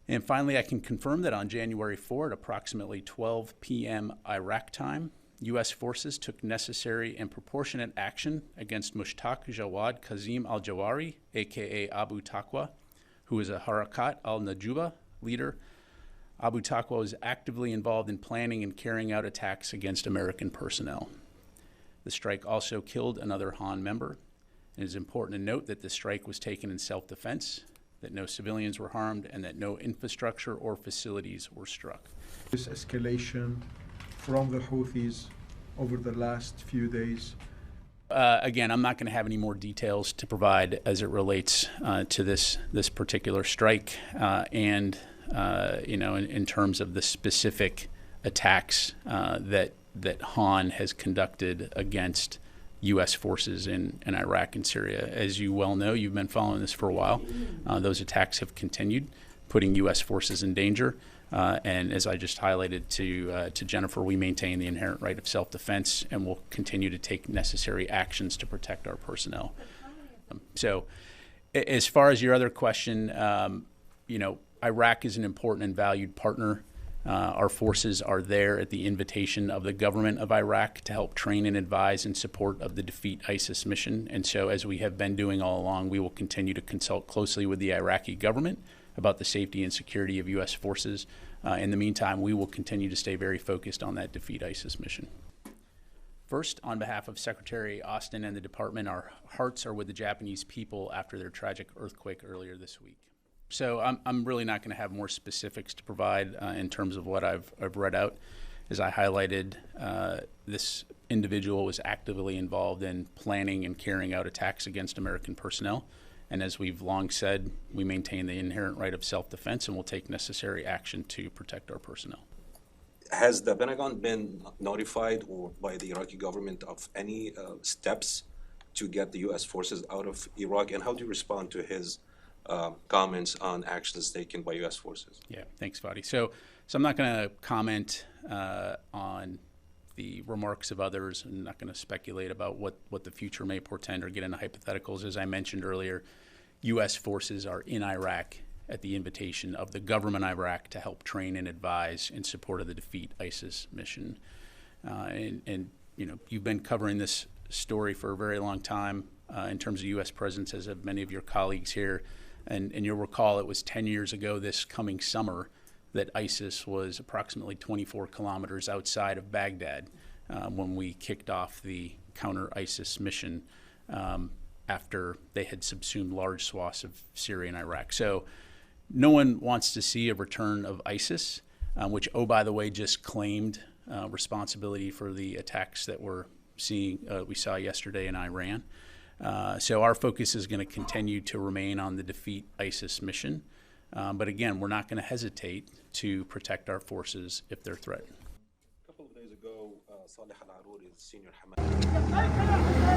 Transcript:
And finally, I can confirm that on January 4 at approximately 12 p.m. Iraq time, U.S. forces took necessary and proportionate action against Mushtaq Jawad Kazim al-Jawari, aka Abu Taqwa, who is a Harakat al-Najuba leader. Abu Taqwa was actively involved in planning and carrying out attacks against American personnel. The strike also killed another Han member. It is important to note that the strike was taken in self-defense, that no civilians were harmed, and that no infrastructure or facilities were struck. This escalation from the Houthis over the last few days. Again, I'm not going to have any more details to provide as it relates to this particular strike, and in terms of the specific attacks that Han has conducted against U.S. forces in Iraq and Syria. As you well know, you've been following this for a while. Those attacks have continued, putting U.S. forces in danger. And as I just highlighted to Jennifer, we maintain the inherent right of self-defense and will continue to take necessary actions to protect our personnel. So as far as your other question, Iraq is an important and valued partner. Our forces are there at the invitation of the government of Iraq to help train and advise in support of the Defeat ISIS mission. And so, as we have been doing all along, we will continue to consult closely with the Iraqi government about the safety and security of U.S. forces. In the meantime, we will continue to stay very focused on that Defeat ISIS mission. First, on behalf of Secretary Austin and the department, our hearts are with the Japanese people after their tragic earthquake earlier this week. So I'm really not going to have more specifics to provide in terms of what I've read out. As I highlighted, this individual was actively involved in planning and carrying out attacks against American personnel. And as we've long said, we maintain the inherent right of self-defense and will take necessary action to protect our personnel. Has the Pentagon been notified or by the Iraqi government of any steps to get the U.S. forces out of Iraq? And how do you respond to his comments on actions taken by U.S. forces? Yeah, thanks, Fadi. So I'm not going to comment on the remarks of others. I'm not going to speculate about what the future may portend or get into hypotheticals. As I mentioned earlier, U.S. forces are in Iraq at the invitation of the government of Iraq to help train and advise in support of the Defeat ISIS mission. And you've been covering this story for a very long time in terms of U.S. presence, as have many of your colleagues here. And you'll recall it was 10 years ago this coming summer that ISIS was approximately 24 kilometers outside of Baghdad when we kicked off the counter-ISIS mission after they had subsumed large swaths of Syria and Iraq. So no one wants to see a return of ISIS, which, oh, by the way, just claimed responsibility for the attacks that we saw yesterday in Iran. So our focus is going to continue to remain on the Defeat ISIS mission. But again, we're not going to hesitate to protect our forces if they're threatened. A couple of days ago, Saleh al-Aruri, the senior Hamas